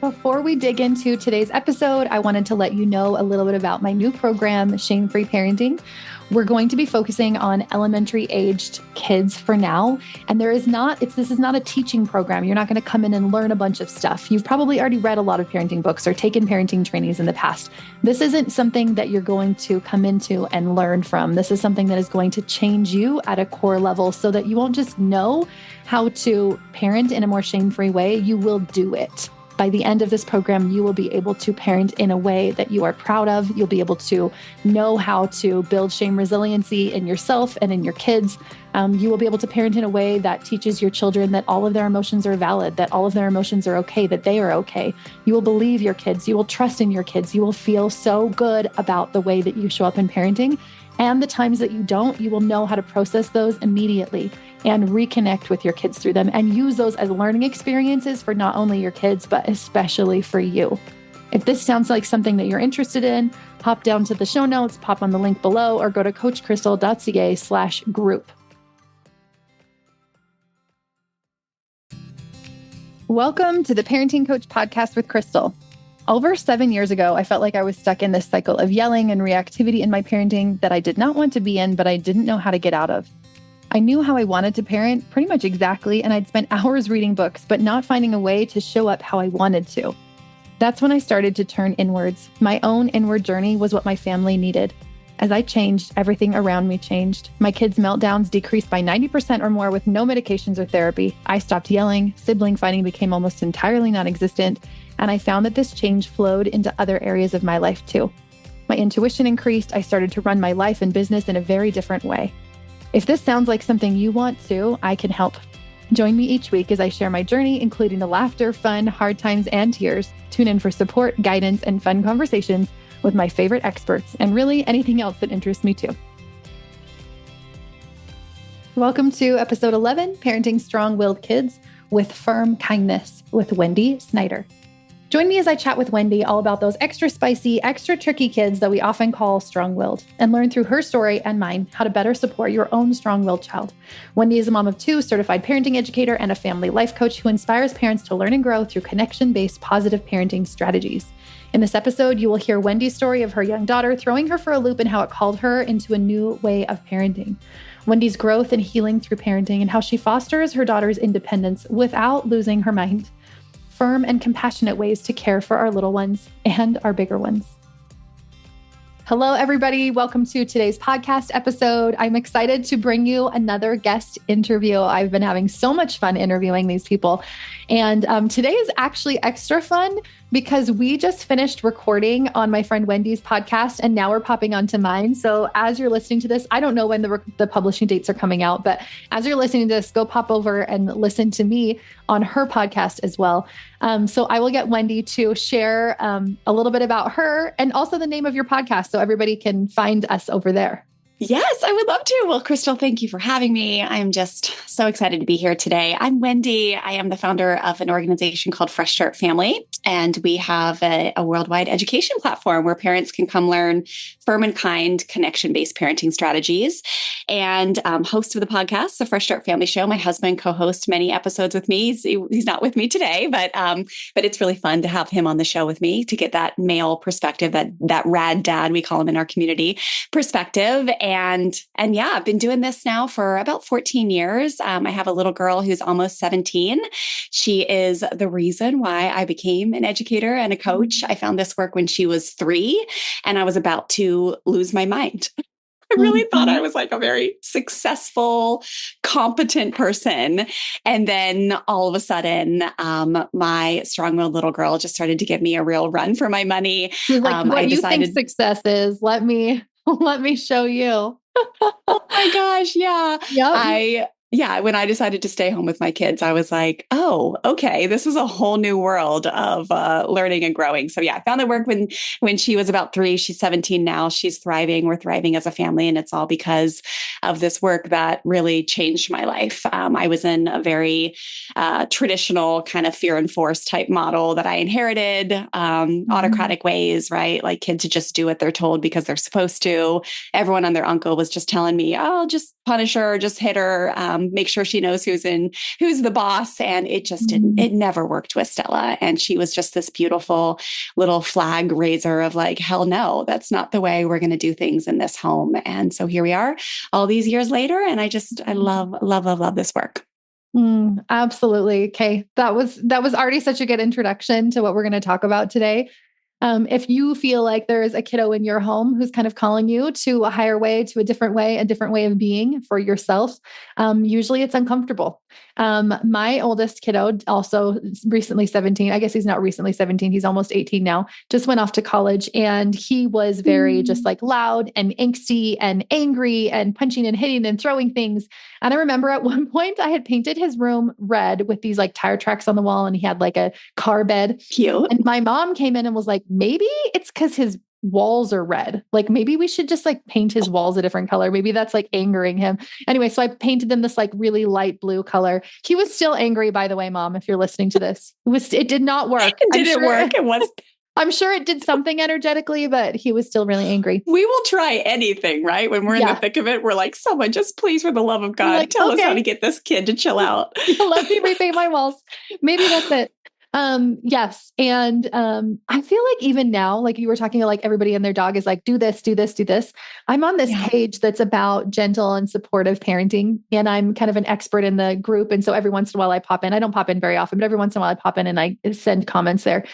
Before we dig into today's episode, I wanted to let you know a little bit about my new program, Shame-Free Parenting. We're going to be focusing on elementary aged kids for now. And this is not a teaching program. You're not going to come in and learn a bunch of stuff. You've probably already read a lot of parenting books or taken parenting trainings in the past. This isn't something that you're going to come into and learn from. This is something that is going to change you at a core level so that you won't just know how to parent in a more shame-free way. You will do it. By the end of this program, you will be able to parent in a way that you are proud of. You'll be able to know how to build shame resiliency in yourself and in your kids. You will be able to parent in a way that teaches your children that all of their emotions are valid, that all of their emotions are okay, that they are okay. You will believe your kids. You will trust in your kids. You will feel so good about the way that you show up in parenting. And the times that you don't, you will know how to process those immediately and reconnect with your kids through them and use those as learning experiences for not only your kids, but especially for you. If this sounds like something that you're interested in, hop down to the show notes, pop on the link below, or go to coachcrystal.ca/group. Welcome to the Parenting Coach Podcast with Crystal. Over 7 years ago, I felt like I was stuck in this cycle of yelling and reactivity in my parenting that I did not want to be in, but I didn't know how to get out of. I knew how I wanted to parent pretty much exactly, and I'd spent hours reading books, but not finding a way to show up how I wanted to. That's when I started to turn inwards. My own inward journey was what my family needed. As I changed, everything around me changed. My kids' meltdowns decreased by 90% or more with no medications or therapy. I stopped yelling, sibling fighting became almost entirely non-existent, and I found that this change flowed into other areas of my life too. My intuition increased. I started to run my life and business in a very different way. If this sounds like something you want to, I can help. Join me each week as I share my journey, including the laughter, fun, hard times, and tears. Tune in for support, guidance, and fun conversations with my favorite experts, and really anything else that interests me too. Welcome to episode 11, Parenting Strong-Willed Kids with Firm Kindness with Wendy Snyder. Join me as I chat with Wendy all about those extra spicy, extra tricky kids that we often call strong-willed, and learn through her story and mine how to better support your own strong-willed child. Wendy is a mom of two, certified parenting educator, and a family life coach who inspires parents to learn and grow through connection-based positive parenting strategies. In this episode, you will hear Wendy's story of her young daughter throwing her for a loop and how it called her into a new way of parenting. Wendy's growth and healing through parenting and how she fosters her daughter's independence without losing her mind. Firm and compassionate ways to care for our little ones and our bigger ones. Hello, everybody. Welcome to today's podcast episode. I'm excited to bring you another guest interview. I've been having so much fun interviewing these people. And today is actually extra fun because we just finished recording on my friend Wendy's podcast, and now we're popping onto mine. So as you're listening to this, I don't know when the publishing dates are coming out, but as you're listening to this, go pop over and listen to me on her podcast as well. So I will get Wendy to share a little bit about her and also the name of your podcast so everybody can find us over there. Yes, I would love to. Well, Crystal, thank you for having me. I'm just so excited to be here today. I'm Wendy. I am the founder of an organization called Fresh Start Family, and we have a worldwide education platform where parents can come learn firm and kind, connection-based parenting strategies. And host of the podcast, the Fresh Start Family Show. My husband co-hosts many episodes with me. He's not with me today, but it's really fun to have him on the show with me to get that male perspective, that rad dad, we call him in our community, perspective. And yeah, I've been doing this now for about 14 years. I have a little girl who's almost 17. She is the reason why I became an educator and a coach. I found this work when she was 3, and I was about to lose my mind. I really thought I was like a very successful, competent person. And then all of a sudden, my strong-willed little girl just started to give me a real run for my money. She's like, what do you think success is? Let me show you. Oh my gosh. Yeah. Yep. When I decided to stay home with my kids, I was like, oh, okay, this is a whole new world of learning and growing. So yeah, I found that work when she was about 3. She's 17 now. She's thriving. We're thriving as a family. And it's all because of this work that really changed my life. I was in a very traditional kind of fear and force type model that I inherited, autocratic ways, right? Like kids to just do what they're told because they're supposed to. Everyone and their uncle was just telling me, oh, just punish her, just hit her. make sure she knows who's the boss. And it just didn't, it never worked with Stella. And she was just this beautiful little flag raiser of like, hell no, that's not the way we're going to do things in this home. And so here we are all these years later. And I love this work. Absolutely. Okay. That was already such a good introduction to what we're going to talk about today. If you feel like there is a kiddo in your home who's kind of calling you to a higher way, to a different way of being for yourself, usually it's uncomfortable. My oldest kiddo, also recently 17, I guess he's not recently 17, he's almost 18 now, just went off to college, and he was very just like loud and angsty and angry and punching and hitting and throwing things. And I remember at one point I had painted his room red with these like tire tracks on the wall, and he had like a car bed. Cute. And my mom came in and was like, maybe it's because his walls are red. Like maybe we should just like paint his walls a different color. Maybe that's like angering him. Anyway, so I painted them this like really light blue color. He was still angry, by the way, Mom, if you're listening to this. It did not work. It work? It was. I'm sure it did something energetically, but he was still really angry. We will try anything, right? When we're in the thick of it, we're like, someone just please, for the love of God, tell us how to get this kid to chill out. Let me repaint my walls. Maybe that's it. Yes. And, I feel like even now, like you were talking to like everybody and their dog is like, do this, do this, do this. I'm on this page that's about gentle and supportive parenting. And I'm kind of an expert in the group. And so every once in a while I pop in, I don't pop in very often, but every once in a while I pop in and I send comments there.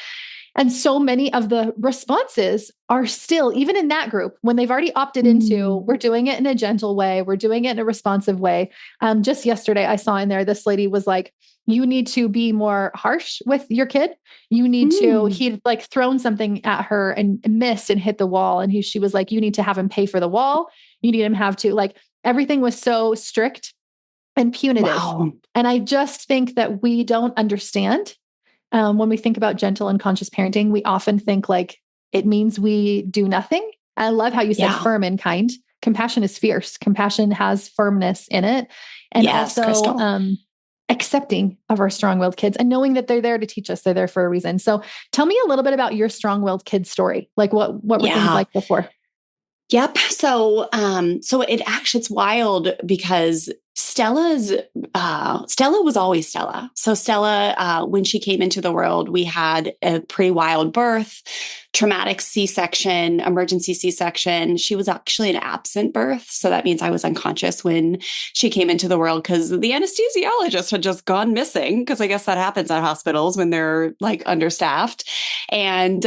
And so many of the responses are still, even in that group, when they've already opted into, we're doing it in a gentle way, we're doing it in a responsive way. Just yesterday, I saw in there, this lady was like, you need to be more harsh with your kid. You need to, he'd like thrown something at her and missed and hit the wall. And she was like, you need to have him pay for the wall. You need him to have to, like, everything was so strict and punitive. Wow. And I just think that we don't understand. When we think about gentle and conscious parenting, we often think like it means we do nothing. I love how you said firm and kind. Compassion is fierce. Compassion has firmness in it. And also accepting of our strong-willed kids and knowing that they're there to teach us. They're there for a reason. So tell me a little bit about your strong-willed kid story. Like what were things like before? Yep. So it's wild because Stella was always Stella. So Stella, when she came into the world, we had a pretty wild birth, traumatic C-section, emergency C-section. She was actually an absent birth. So that means I was unconscious when she came into the world because the anesthesiologist had just gone missing. Because I guess that happens at hospitals when they're like understaffed. And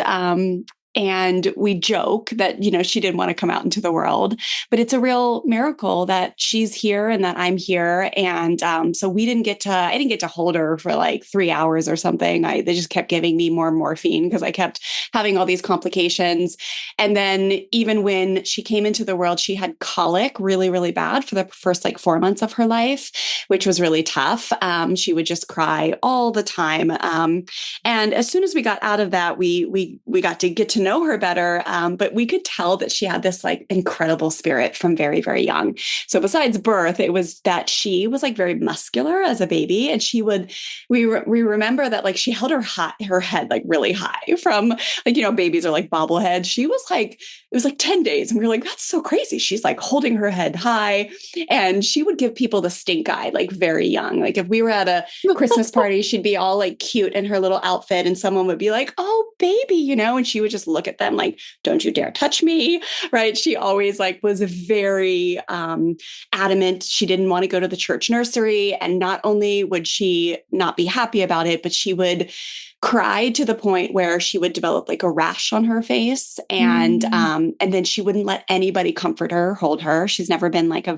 we joke that, she didn't want to come out into the world, but it's a real miracle that she's here and that I'm here. And so I didn't get to hold her for like 3 hours or something. They just kept giving me more morphine because I kept having all these complications. And then even when she came into the world, she had colic really, really bad for the first like 4 months of her life, which was really tough. She would just cry all the time. And as soon as we got out of that, we got to get to know her better. But we could tell that she had this like incredible spirit from very, very young. So besides birth, it was that she was like very muscular as a baby. And we remember that like she held her head like really high from like, babies are like bobbleheads. She was like, it was like 10 days. And we were like, that's so crazy. She's like holding her head high and she would give people the stink eye, like very young. Like if we were at a Christmas party, she'd be all like cute in her little outfit and someone would be like, oh, baby, and she would just look at them like, don't you dare touch me. Right. She always like was very adamant. She didn't want to go to the church nursery. And not only would she not be happy about it, but she would cry to the point where she would develop like a rash on her face. And then she wouldn't let anybody comfort her, hold her. She's never been like a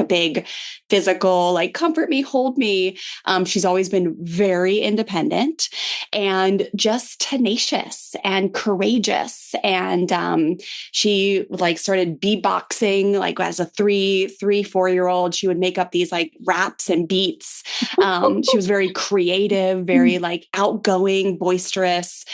big physical, like comfort me, hold me. She's always been very independent and just tenacious and courageous. And she like started beatboxing, like as a 4-year-old, she would make up these like raps and beats. She was very creative, very like outgoing, boisterous.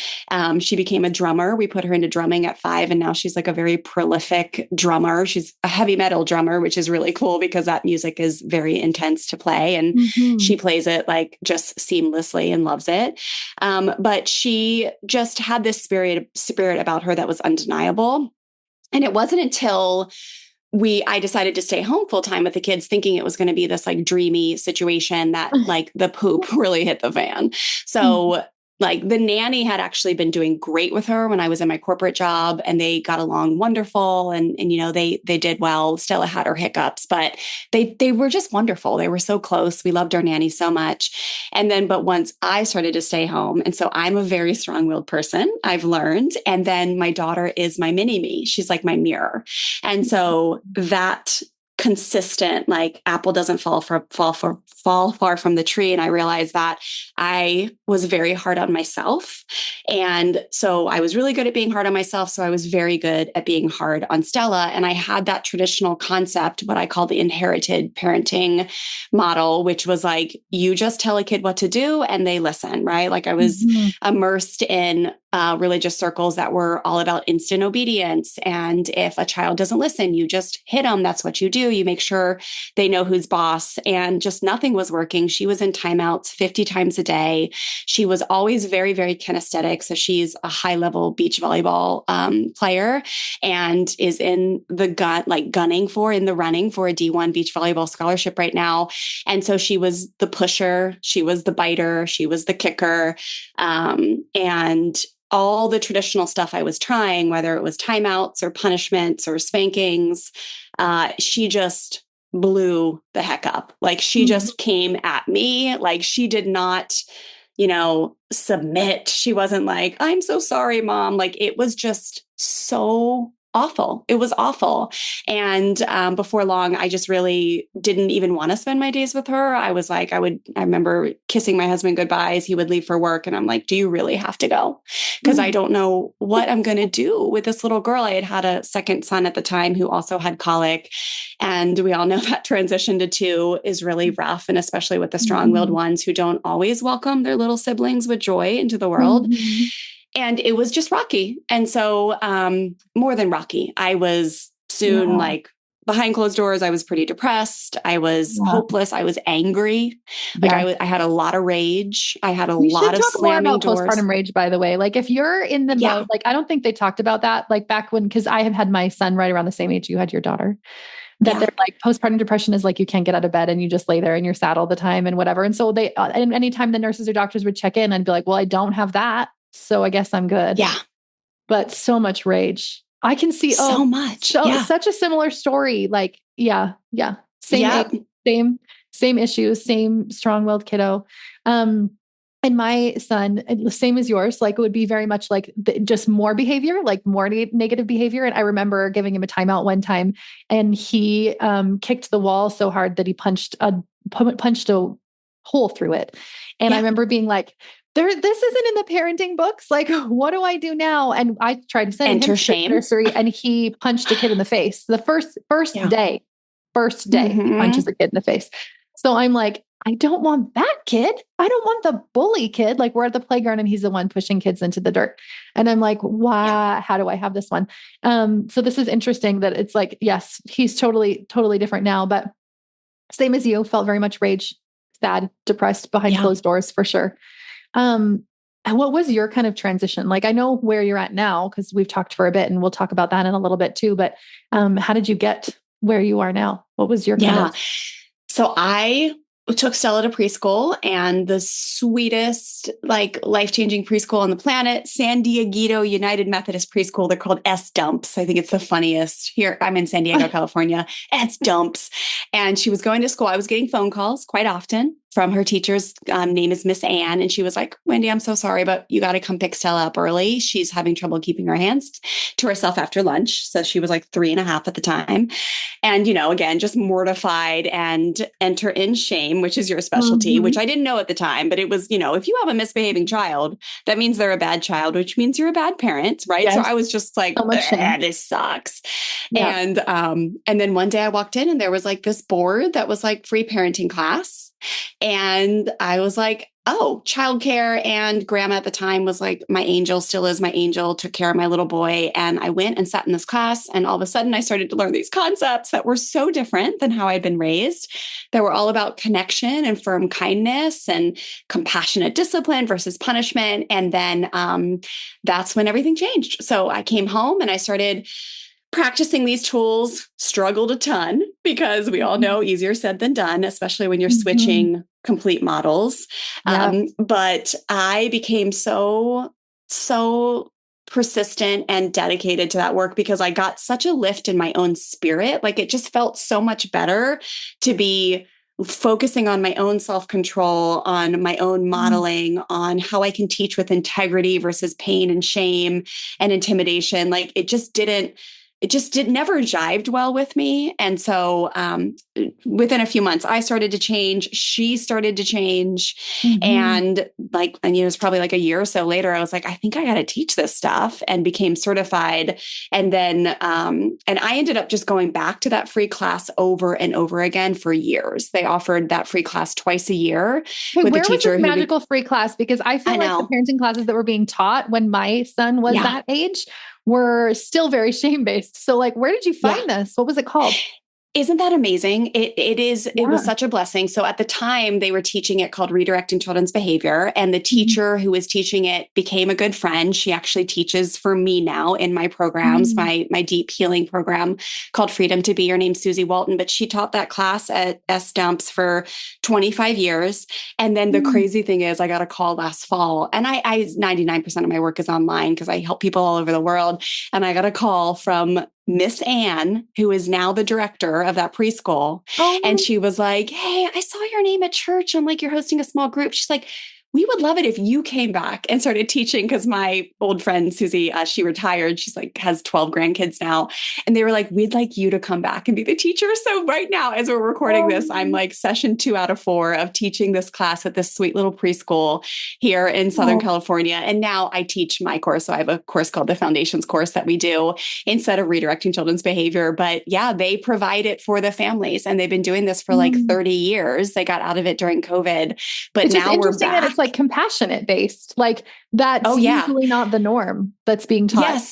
She became a drummer. We put her into drumming at 5, and now she's like a very prolific drummer. She's a heavy metal drummer, which is really cool because that music is very intense to play, and she plays it like just seamlessly and loves it. But she just had this spirit about her that was undeniable. And it wasn't until I decided to stay home full time with the kids, thinking it was going to be this like dreamy situation that like the poop really hit the fan. So like the nanny had actually been doing great with her when I was in my corporate job, and they got along wonderful. And they did well. Stella had her hiccups, but they were just wonderful. They were so close. We loved our nanny so much. And then, but once I started to stay home, and so I'm a very strong-willed person, I've learned. And then my daughter is my mini me. She's like my mirror. And so that consistent, like apple doesn't fall far from the tree. And I realized that I was very hard on myself. And so I was really good at being hard on myself. So I was very good at being hard on Stella. And I had that traditional concept, what I call the inherited parenting model, which was like, you just tell a kid what to do and they listen, right? Like I was immersed in religious circles that were all about instant obedience. And if a child doesn't listen, you just hit them. That's what you do. You make sure they know who's boss. And just nothing was working. She was in timeouts 50 times a day. She was always very, very kinesthetic. So she's a high level beach volleyball player and is in the running for a D1 beach volleyball scholarship right now. And so she was the pusher. She was the biter. She was the kicker. And all the traditional stuff I was trying, whether it was timeouts or punishments or spankings, she just blew the heck up. Like she just came at me. Like she did not, submit. She wasn't like, I'm so sorry, Mom. Like it was just so awful. It was awful. And before long, I just really didn't even want to spend my days with her. I was like, I remember kissing my husband goodbyes. He would leave for work. And I'm like, do you really have to go? Because I don't know what I'm going to do with this little girl. I had a second son at the time who also had colic. And we all know that transition to 2 is really rough. And especially with the strong-willed ones who don't always welcome their little siblings with joy into the world. And it was just rocky. And so more than rocky, I was soon like behind closed doors. I was pretty depressed. I was hopeless. I was angry. Like I had a lot of rage. I had a lot of slamming doors. Postpartum rage, by the way. Like if you're in the mode, like I don't think they talked about that like back when, because I have had my son right around the same age you had your daughter. That they're like postpartum depression is like you can't get out of bed and you just lay there and you're sad all the time and whatever. And so they, and anytime the nurses or doctors would check in, I'd be like, well, I don't have that. So I guess I'm good. Yeah. But so much rage. I can see so much. Such a similar story. Like, Same issues, same strong-willed kiddo. And my son, same as yours, like it would be very much like just more behavior, like more negative behavior. And I remember giving him a timeout one time and he kicked the wall so hard that he punched a hole through it. And I remember being like, this isn't in the parenting books. Like, what do I do now? And I tried to send him to nursery and he punched a kid in the face. The first day, he punches a kid in the face. So I'm like, I don't want that kid. I don't want the bully kid. Like we're at the playground and he's the one pushing kids into the dirt. And I'm like, why, how do I have this one? So this is interesting that it's like, yes, he's totally, totally different now, but same as you, felt very much rage, sad, depressed behind closed doors for sure. And what was your kind of transition? Like, I know where you're at now, because we've talked for a bit and we'll talk about that in a little bit too, but how did you get where you are now? What was your kind of... So I took Stella to preschool, and the sweetest, like life-changing preschool on the planet, San Diego United Methodist Preschool. They're called S Dumps. I think it's the funniest here. I'm in San Diego, California. S Dumps. And she was going to school. I was getting phone calls quite often from her teacher's name is Miss Ann. And she was like, Wendy, I'm so sorry, but you got to come pick Stella up early. She's having trouble keeping her hands to herself after lunch. So she was like 3.5 at the time. And, again, just mortified and enter in shame, which is your specialty, which I didn't know at the time. But it was, if you have a misbehaving child, that means they're a bad child, which means you're a bad parent. Right. Yes. So I was just like, this sucks. Yeah. And then one day I walked in and there was like this board that was like free parenting class. And I was like, oh, childcare. And grandma at the time was like, my angel, still is my angel, took care of my little boy. And I went and sat in this class. And all of a sudden I started to learn these concepts that were so different than how I'd been raised. That were all about connection and firm kindness and compassionate discipline versus punishment. And then that's when everything changed. So I came home and I started practicing these tools, struggled a ton because we all know easier said than done, especially when you're switching complete models. But I became so persistent and dedicated to that work because I got such a lift in my own spirit. Like it just felt so much better to be focusing on my own self-control, on my own modeling, on how I can teach with integrity versus pain and shame and intimidation. Like it just never jived well with me. And so within a few months, I started to change. She started to change. And it was probably like a year or so later, I was like, I think I got to teach this stuff, and became certified. And then, and I ended up just going back to that free class over and over again for years. They offered that free class twice a year with a teacher. Where was this magical free class? Because I feel like the parenting classes that were being taught when my son was that age were still very shame-based. So like, where did you find this? What was it called? Isn't that amazing? It is. It was such a blessing. So at the time they were teaching it called Redirecting Children's Behavior. And the teacher who was teaching it became a good friend. She actually teaches for me now in my programs, my deep healing program called Freedom to Be. Her name's Susie Walton, but she taught that class at S Dumps for 25 years. And then the crazy thing is I got a call last fall, and I 99% of my work is online because I help people all over the world. And I got a call from Miss Ann, who is now the director of that preschool. And she was like, hey, I saw your name at church. I'm like, you're hosting a small group. She's like, we would love it if you came back and started teaching. Cause my old friend, Susie, she retired. She's like, has 12 grandkids now. And they were like, we'd like you to come back and be the teacher. So right now, as we're recording this, I'm like session 2 out of 4 of teaching this class at this sweet little preschool here in Southern California. And now I teach my course. So I have a course called the Foundations course that we do instead of Redirecting Children's Behavior. But yeah, they provide it for the families, and they've been doing this for like 30 years. They got out of it during COVID, but it's now we're back. That it's like compassionate based, like that's usually not the norm that's being taught.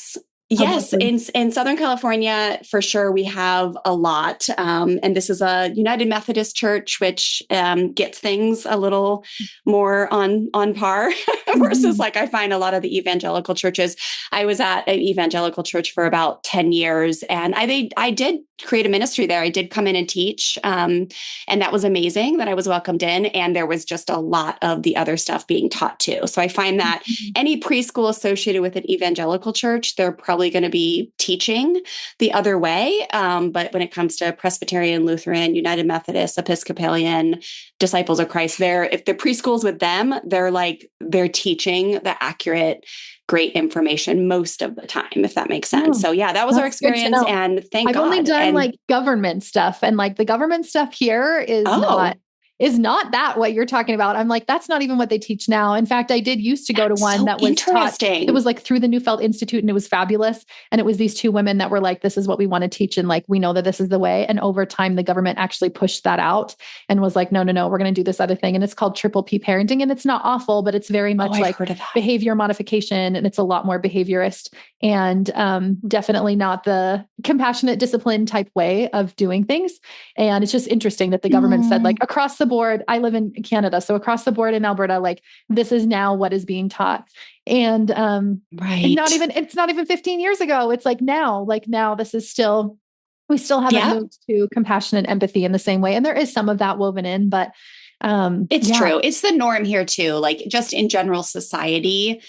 Yes. In Southern California, for sure, we have a lot. And this is a United Methodist church, which gets things a little more on par versus like I find a lot of the evangelical churches. I was at an evangelical church for about 10 years, and I did create a ministry there. I did come in and teach. And that was amazing that I was welcomed in. And there was just a lot of the other stuff being taught too. So I find that any preschool associated with an evangelical church, they're probably going to be teaching the other way. But when it comes to Presbyterian, Lutheran, United Methodist, Episcopalian, Disciples of Christ, if the preschool's with them, they're teaching the accurate, great information most of the time, if that makes sense. So yeah, that was our experience. And thank God. I've only done like government stuff, and like the government stuff here is not that what you're talking about. I'm like, that's not even what they teach now. In fact, I did used to go to one that was taught. It was like through the Neufeld Institute, and it was fabulous. And it was these 2 women that were like, this is what we want to teach. And like, we know that this is the way. And over time, the government actually pushed that out and was like, no, we're going to do this other thing. And it's called Triple P parenting. And it's not awful, but it's very much like behavior modification. And it's a lot more behaviorist, and definitely not the compassionate discipline type way of doing things. And it's just interesting that the government said, like, across the board, I live in Canada, so across the board in Alberta, like, this is now what is being taught. And it's not even 15 years ago. It's like now this is still, we still haven't moved to compassionate empathy in the same way. And there is some of that woven in, but it's true. It's the norm here too. Like just in general society,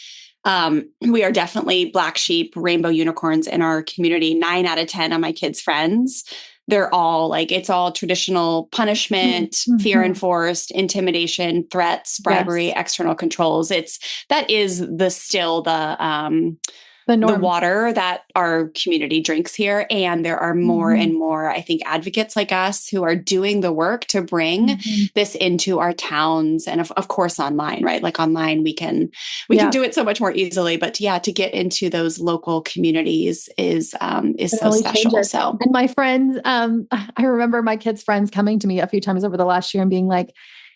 we are definitely black sheep, rainbow unicorns in our community. 9 out of 10 of my kids' friends, they're all like, it's all traditional punishment, fear enforced, intimidation, threats, bribery, external controls. That is the water that our community drinks here. And there are more and more, I think, advocates like us who are doing the work to bring this into our towns. And of course, online, right? Like online, we can do it so much more easily, but to get into those local communities is so special. So, and my friends, I remember my kids' friends coming to me a few times over the last year and being like,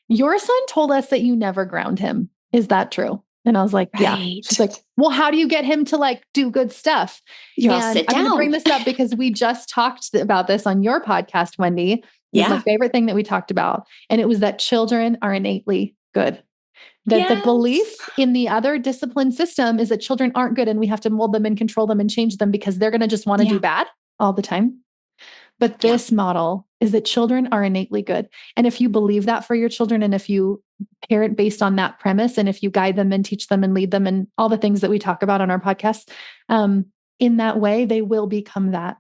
your son told us that you never ground him. Is that true? And I was like, yeah. She's like, well, how do you get him to like do good stuff? Sit down. I'm going to bring this up because we just talked about this on your podcast, Wendy. It was my favorite thing that we talked about. And it was that children are innately good. That the belief in the other discipline system is that children aren't good and we have to mold them and control them and change them because they're going to just want to do bad. all the time. But Yeah. this model is that children are innately good. And if you believe that for your children, and if you parent based on that premise, and if you guide them and teach them and lead them and all the things that we talk about on our podcast, in that way, they will become that.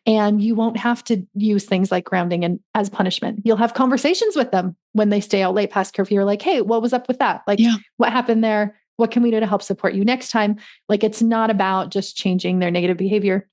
And you won't have to use things like grounding and as punishment. You'll have conversations with them when they stay out late past curfew. You're like, hey, what was up with that? Like, what happened there? What can we do to help support you next time? Like, it's not about just changing their negative behavior.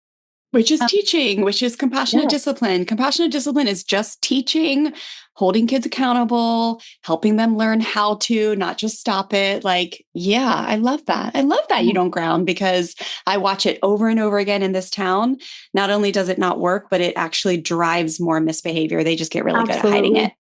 Which is teaching, which is compassionate discipline. Compassionate discipline is just teaching, holding kids accountable, helping them learn how to, not just stop it. Like, yeah, I love that. I love that you don't ground, because I watch it over and over again in this town. Not only does it not work, but it actually drives more misbehavior. They just get really good at hiding it.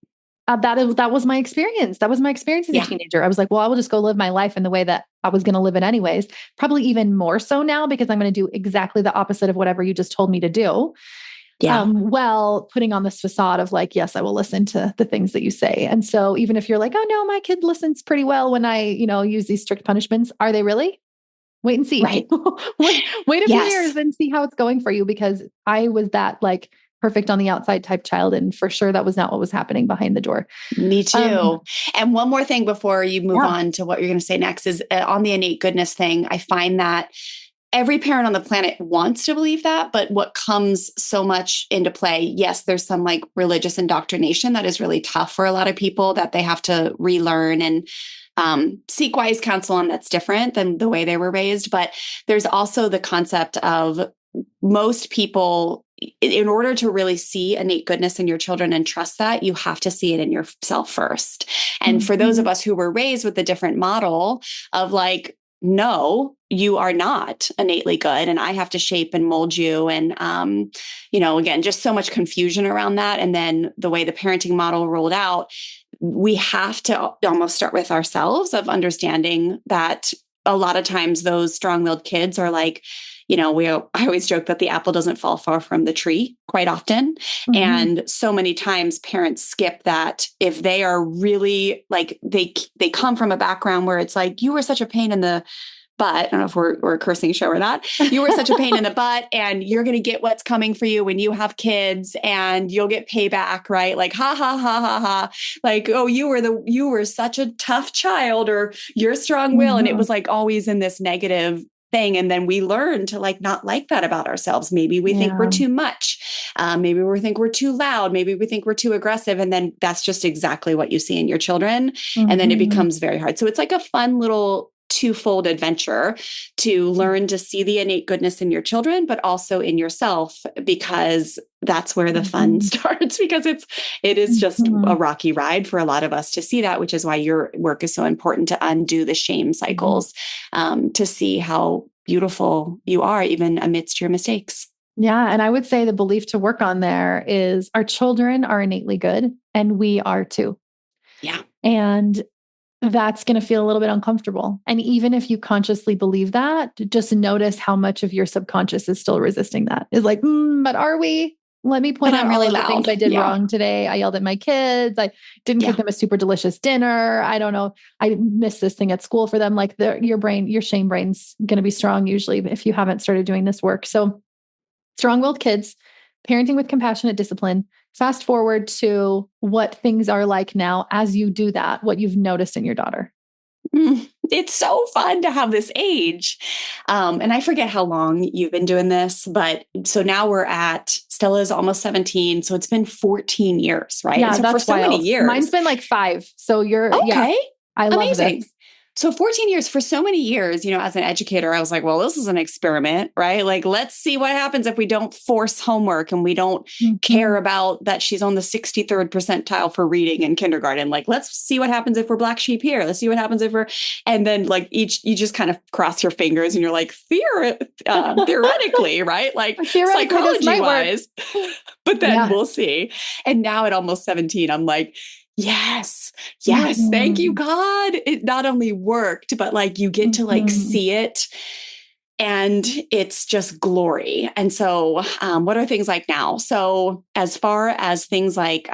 That was my experience. That was my experience as a teenager. I was like, well, I will just go live my life in the way that I was going to live it anyways. Probably even more so now, because I'm going to do exactly the opposite of whatever you just told me to do. Well, putting on this facade of like, yes, I will listen to the things that you say. And so even if you're like, oh no, my kid listens pretty well when I, use these strict punishments, are they really? Wait and see. Right. wait a few years and see how it's going for you, because I was that like perfect on the outside type child. And for sure, that was not what was happening behind the door. Me too. And one more thing before you move on to what you're going to say next is on the innate goodness thing. I find that every parent on the planet wants to believe that, but what comes so much into play, yes, there's some like religious indoctrination that is really tough for a lot of people that they have to relearn and seek wise counsel on. That's different than the way they were raised. But there's also the concept of most people, in order to really see innate goodness in your children and trust that, you have to see it in yourself first. And for those of us who were raised with a different model of like, no, you are not innately good, and I have to shape and mold you. And, again, just so much confusion around that. And then the way the parenting model rolled out, we have to almost start with ourselves of understanding that a lot of times those strong-willed kids are like, I always joke that the apple doesn't fall far from the tree quite often. And so many times parents skip that if they are really like, they come from a background where it's like, you were such a pain in the butt. I don't know if we're a cursing show or not. You were such a pain in the butt, and you're going to get what's coming for you when you have kids, and you'll get payback, right? Like, ha, ha, ha, ha, ha. Like, oh, you were such a tough child, or you're strong will. And it was like always in this negative thing. And then we learn to like, not like that about ourselves. Maybe we think we're too much. Maybe we think we're too loud. Maybe we think we're too aggressive. And then that's just exactly what you see in your children. And then it becomes very hard. So it's like a fun little twofold adventure to learn to see the innate goodness in your children, but also in yourself, because that's where the fun starts, because it is just a rocky ride for a lot of us to see that, which is why your work is so important, to undo the shame cycles, to see how beautiful you are even amidst your mistakes. Yeah. And I would say the belief to work on there is our children are innately good, and we are too. Yeah. And that's going to feel a little bit uncomfortable. And even if you consciously believe that, just notice how much of your subconscious is still resisting that. Is like, but are we? Let me point out all of the things I did wrong today. I yelled at my kids. I didn't cook them a super delicious dinner. I don't know. I missed this thing at school for them. Like your shame brain's going to be strong usually if you haven't started doing this work. So strong-willed kids, parenting with compassionate discipline. Fast forward to what things are like now as you do that, what you've noticed in your daughter. It's so fun to have this age. And I forget how long you've been doing this, but so now Stella's almost 17. So it's been 14 years, right? Yeah, so that's for so wild. many years. Mine's been like 5. So you're, okay. I love Amazing. this. So 14 years, for so many years, as an educator, I was like, well, this is an experiment, right? Like, let's see what happens if we don't force homework and we don't care about that she's on the 63rd percentile for reading in kindergarten. Like, let's see what happens if we're black sheep here. Let's see what happens if and then like you just kind of cross your fingers and you're like, theoretically, right? Like psychology wise, but then we'll see. And now at almost 17, I'm like, yes. Thank you, God. It not only worked, but like you get to like see it and it's just glory. And so, what are things like now? So, as far as things like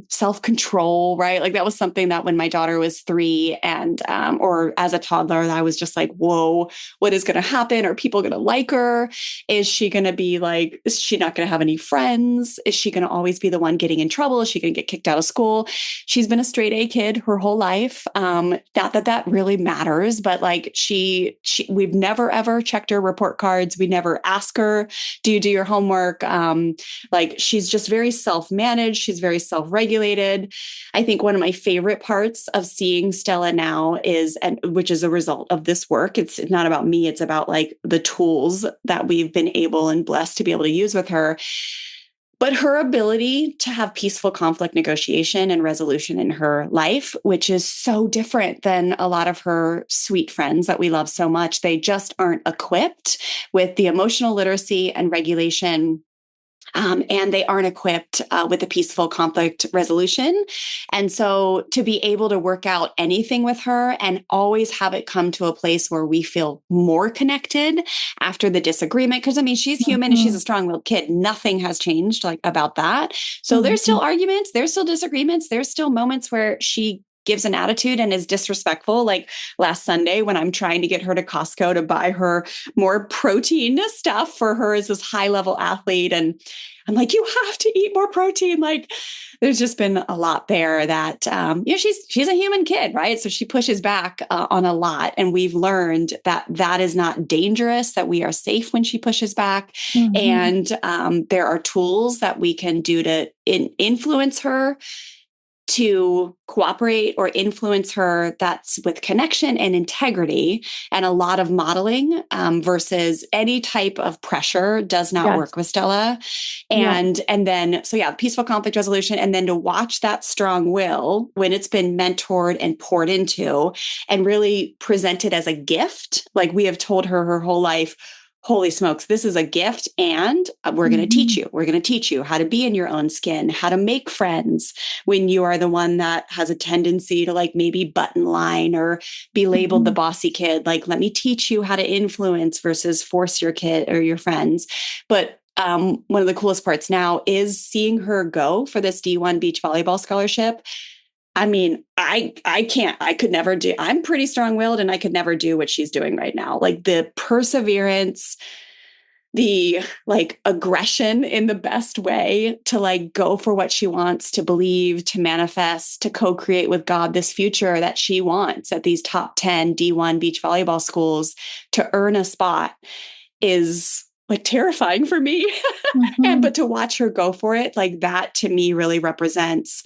self-control, right? Like that was something that when my daughter was 3 and, or as a toddler, I was just like, whoa, what is going to happen? Are people going to like her? Is she going to be like, is she not going to have any friends? Is she going to always be the one getting in trouble? Is she going to get kicked out of school? She's been a straight A kid her whole life. Not that that really matters, but like we've never ever checked her report cards. We never ask her, do you do your homework? Like she's just very self-managed. She's very self-regulated. I think one of my favorite parts of seeing Stella now is, and which is a result of this work, it's not about me, it's about like the tools that we've been able and blessed to be able to use with her. But her ability to have peaceful conflict negotiation and resolution in her life, which is so different than a lot of her sweet friends that we love so much. They just aren't equipped with the emotional literacy and regulation. And they aren't equipped with the peaceful conflict resolution. And so to be able to work out anything with her and always have it come to a place where we feel more connected after the disagreement, because I mean, she's human and she's a strong-willed kid. Nothing has changed like about that. So there's still arguments, there's still disagreements, there's still moments where she gives an attitude and is disrespectful. Like last Sunday when I'm trying to get her to Costco to buy her more protein stuff for her as this high level athlete. And I'm like, you have to eat more protein. Like there's just been a lot there that, she's a human kid, right? So she pushes back on a lot. And we've learned that that is not dangerous, that we are safe when she pushes back. And there are tools that we can do to influence her to cooperate or influence her that's with connection and integrity and a lot of modeling versus any type of pressure does not work with Stella. And then, peaceful conflict resolution. And then to watch that strong will when it's been mentored and poured into and really presented as a gift. Like we have told her her whole life, holy smokes, this is a gift. And we're going to teach you. We're going to teach you how to be in your own skin, how to make friends when you are the one that has a tendency to like maybe button line or be labeled the bossy kid. Like, let me teach you how to influence versus force your kid or your friends. But one of the coolest parts now is seeing her go for this D1 beach volleyball scholarship. I mean, I could never do, I'm pretty strong-willed and I could never do what she's doing right now. Like the perseverance, the like aggression in the best way to like go for what she wants, to believe, to manifest, to co-create with God this future that she wants at these top 10 D1 beach volleyball schools to earn a spot is like terrifying for me. But to watch her go for it, like that to me really represents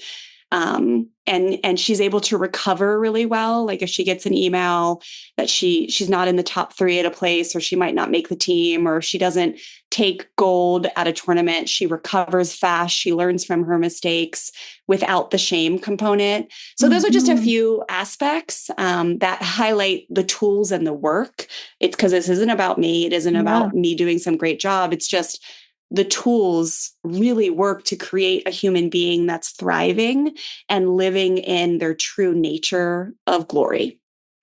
and she's able to recover really well. Like if she gets an email that she's not in the top 3 at a place, or she might not make the team, or she doesn't take gold at a tournament, she recovers fast. She learns from her mistakes without the shame component. So those are just a few aspects that highlight the tools and the work. It's because this isn't about me. It isn't about me doing some great job. It's just the tools really work to create a human being that's thriving and living in their true nature of glory.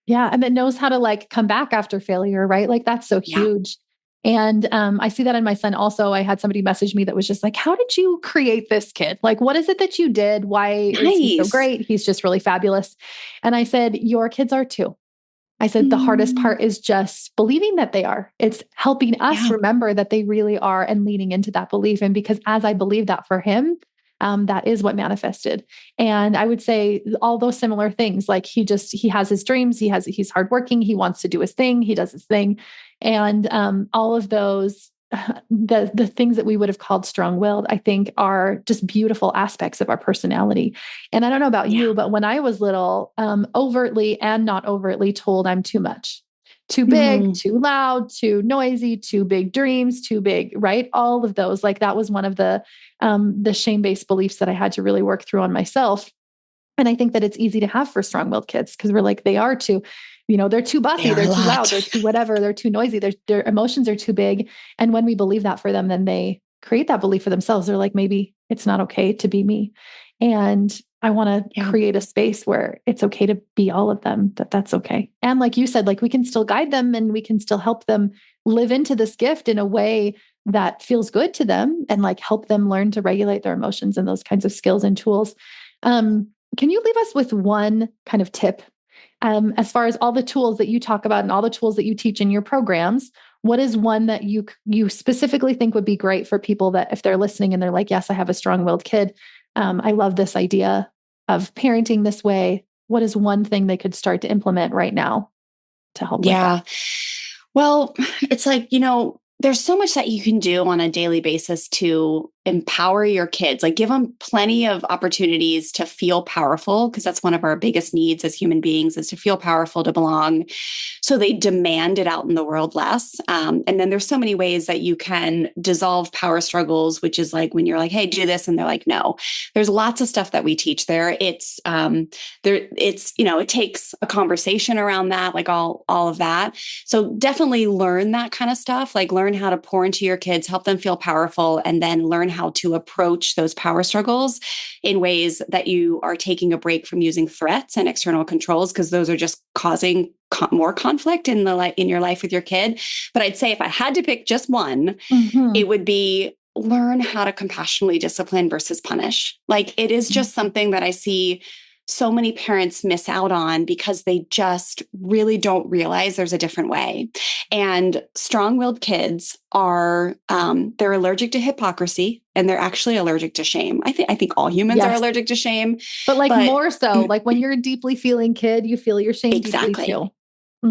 Yeah. And that knows how to like come back after failure, right? Like that's so huge. And I see that in my son also. I had somebody message me that was just like, how did you create this kid? Like, what is it that you did? Why is he so great? He's just really fabulous. And I said, your kids are too. I said, the hardest part is just believing that they are. It's helping us remember that they really are and leaning into that belief. And because as I believe that for him, that is what manifested. And I would say all those similar things, like he has his dreams. He's hardworking. He wants to do his thing. He does his thing. And all of those, the things that we would have called strong-willed, I think are just beautiful aspects of our personality. And I don't know about you, but when I was little, overtly and not overtly told I'm too much, too big, too loud, too noisy, too big dreams, too big, right? All of those, like that was one of the shame-based beliefs that I had to really work through on myself. And I think that it's easy to have for strong-willed kids because we're like, they are too, they're too bossy, they're too loud, they're too whatever, they're too noisy, their emotions are too big. And when we believe that for them, then they create that belief for themselves. They're like, maybe it's not okay to be me. And I want to create a space where it's okay to be all of them, that's okay. And like you said, like we can still guide them and we can still help them live into this gift in a way that feels good to them and like help them learn to regulate their emotions and those kinds of skills and tools. Can you leave us with one kind of tip as far as all the tools that you talk about and all the tools that you teach in your programs? What is one that you specifically think would be great for people that if they're listening and they're like, yes, I have a strong-willed kid. I love this idea of parenting this way. What is one thing they could start to implement right now to help with that? Well, it's like, there's so much that you can do on a daily basis to empower your kids, like give them plenty of opportunities to feel powerful, because that's one of our biggest needs as human beings is to feel powerful, to belong. So they demand it out in the world less. And then there's so many ways that you can dissolve power struggles, which is like when you're like, hey, do this. And they're like, no, there's lots of stuff that we teach there. It takes a conversation around that, like all of that. So definitely learn that kind of stuff, like learn how to pour into your kids, help them feel powerful, and then learn how to approach those power struggles in ways that you are taking a break from using threats and external controls, because those are just causing more conflict in your life with your kid. But I'd say if I had to pick just one, it would be learn how to compassionately discipline versus punish. Like it is just something that I see so many parents miss out on because they just really don't realize there's a different way. And strong-willed kids are, they're allergic to hypocrisy and they're actually allergic to shame. I think all humans are allergic to shame. But more so, like when you're a deeply feeling kid, you feel your shame deeply too.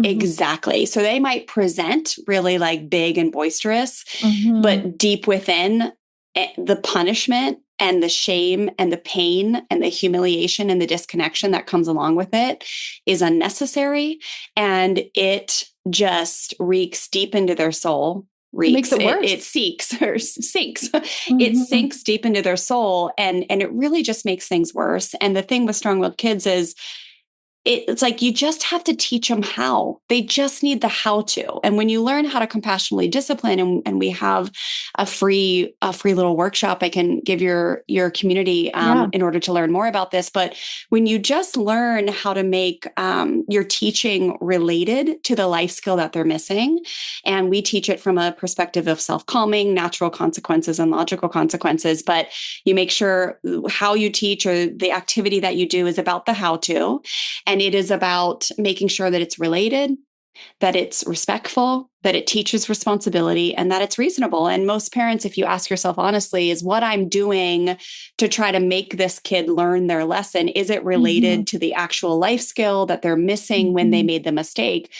Exactly. So they might present really like big and boisterous, but deep within the punishment and the shame and the pain and the humiliation and the disconnection that comes along with it is unnecessary. And it just reeks deep into their soul. Makes it worse. It sinks. It sinks deep into their soul. And it really just makes things worse. And the thing with strong-willed kids is it's like you just have to teach them how. They just need the how to. And when you learn how to compassionately discipline, and we have a free little workshop I can give your community in order to learn more about this. But when you just learn how to make your teaching related to the life skill that they're missing, and we teach it from a perspective of self-calming, natural consequences, and logical consequences, but you make sure how you teach or the activity that you do is about the how to. And it is about making sure that it's related, that it's respectful, that it teaches responsibility, and that it's reasonable. And most parents, if you ask yourself honestly, is what I'm doing to try to make this kid learn their lesson, is it related to the actual life skill that they're missing when they made the mistake?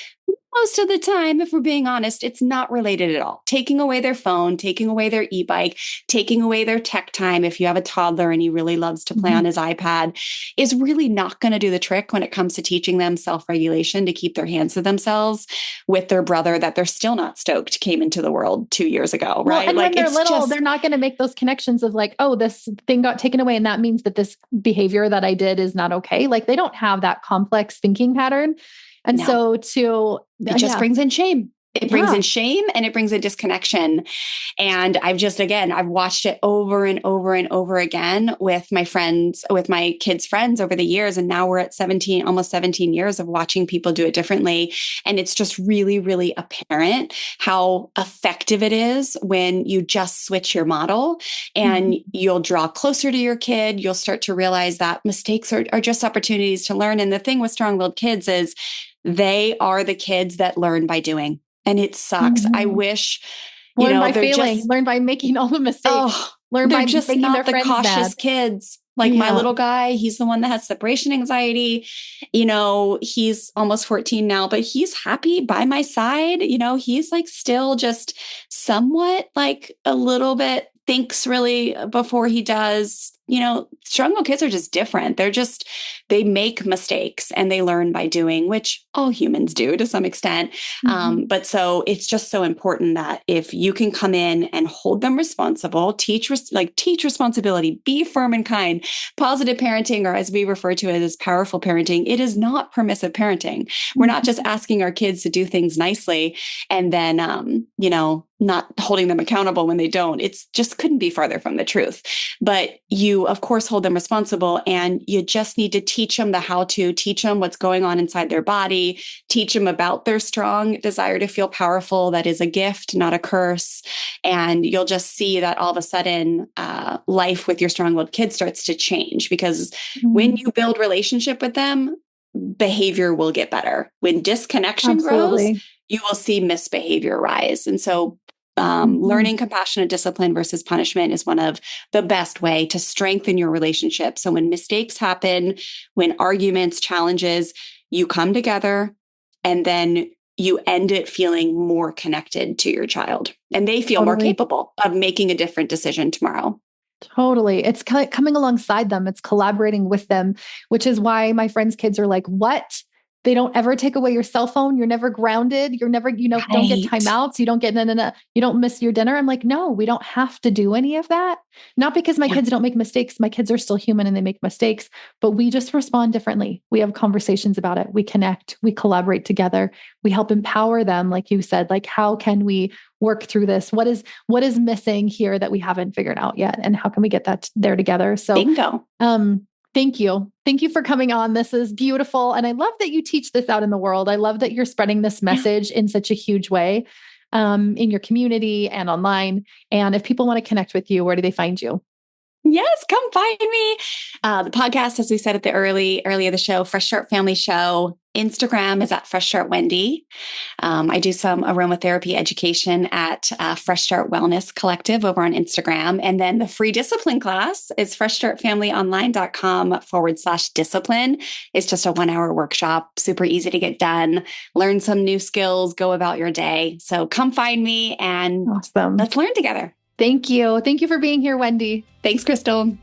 Most of the time, if we're being honest, it's not related at all. Taking away their phone, taking away their e-bike, taking away their tech time, if you have a toddler and he really loves to play on his iPad, is really not going to do the trick when it comes to teaching them self-regulation to keep their hands to themselves with their brother that they're still not stoked came into the world 2 years ago, right? Well, and like, when they're little, they're not going to make those connections of like, oh, this thing got taken away and that means that this behavior that I did is not okay. Like they don't have that complex thinking pattern. And so it just brings in shame. It brings in shame and it brings in disconnection. And I've watched it over and over and over again with my friends, with my kids' friends over the years. And now we're at almost 17 years of watching people do it differently. And it's just really, really apparent how effective it is when you just switch your model and you'll draw closer to your kid. You'll start to realize that mistakes are just opportunities to learn. And the thing with strong-willed kids is they are the kids that learn by doing. And it sucks. I wish, learn by failing, learn by making all the mistakes, learn by just making not their the friends cautious mad. kids. Like my little guy, he's the one that has separation anxiety. He's almost 14 now, but he's happy by my side. He's like still just somewhat like a little bit thinks really before he does. Strong-willed kids are just different. They make mistakes and they learn by doing, which all humans do to some extent. But so it's just so important that if you can come in and hold them responsible, teach responsibility, be firm and kind, positive parenting, or as we refer to it as powerful parenting, it is not permissive parenting. We're not just asking our kids to do things nicely and then, not holding them accountable when they don't. It's just couldn't be farther from the truth. But you you, of course, hold them responsible, and you just need to teach them the how to, teach them what's going on inside their body, teach them about their strong desire to feel powerful. That is a gift, not a curse. And you'll just see that all of a sudden, life with your strong-willed kid starts to change, because when you build relationship with them, behavior will get better. When disconnection grows, you will see misbehavior rise. And so learning compassionate discipline versus punishment is one of the best way to strengthen your relationship. So when mistakes happen, when arguments, challenges, you come together and then you end it feeling more connected to your child, and they feel more capable of making a different decision tomorrow. Totally. It's coming alongside them. It's collaborating with them, which is why my friends' kids are like, what? They don't ever take away your cell phone. You're never grounded. You're never, don't get timeouts. You don't get, you don't miss your dinner. I'm like, no, we don't have to do any of that. Not because my kids don't make mistakes. My kids are still human and they make mistakes, but we just respond differently. We have conversations about it. We connect, we collaborate together. We help empower them. Like you said, like, how can we work through this? What is missing here that we haven't figured out yet? And how can we get that there together? So, bingo. Thank you. Thank you for coming on. This is beautiful. And I love that you teach this out in the world. I love that you're spreading this message in such a huge way, in your community and online. And if people want to connect with you, where do they find you? Yes, come find me. The podcast, as we said at the early of the show, Fresh Start Family Show. Instagram is at Fresh Start Wendy. I do some aromatherapy education at Fresh Start Wellness Collective over on Instagram. And then the free discipline class is freshstartfamilyonline.com/discipline. It's just a 1-hour workshop, super easy to get done, learn some new skills, go about your day. So come find me and let's learn together. Thank you. Thank you for being here, Wendy. Thanks, Crystal.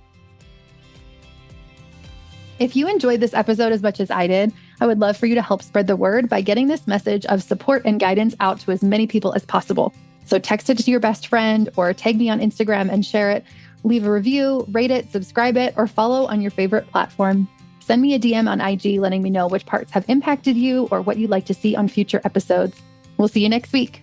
If you enjoyed this episode as much as I did, I would love for you to help spread the word by getting this message of support and guidance out to as many people as possible. So text it to your best friend or tag me on Instagram and share it. Leave a review, rate it, subscribe it, or follow on your favorite platform. Send me a DM on IG letting me know which parts have impacted you or what you'd like to see on future episodes. We'll see you next week.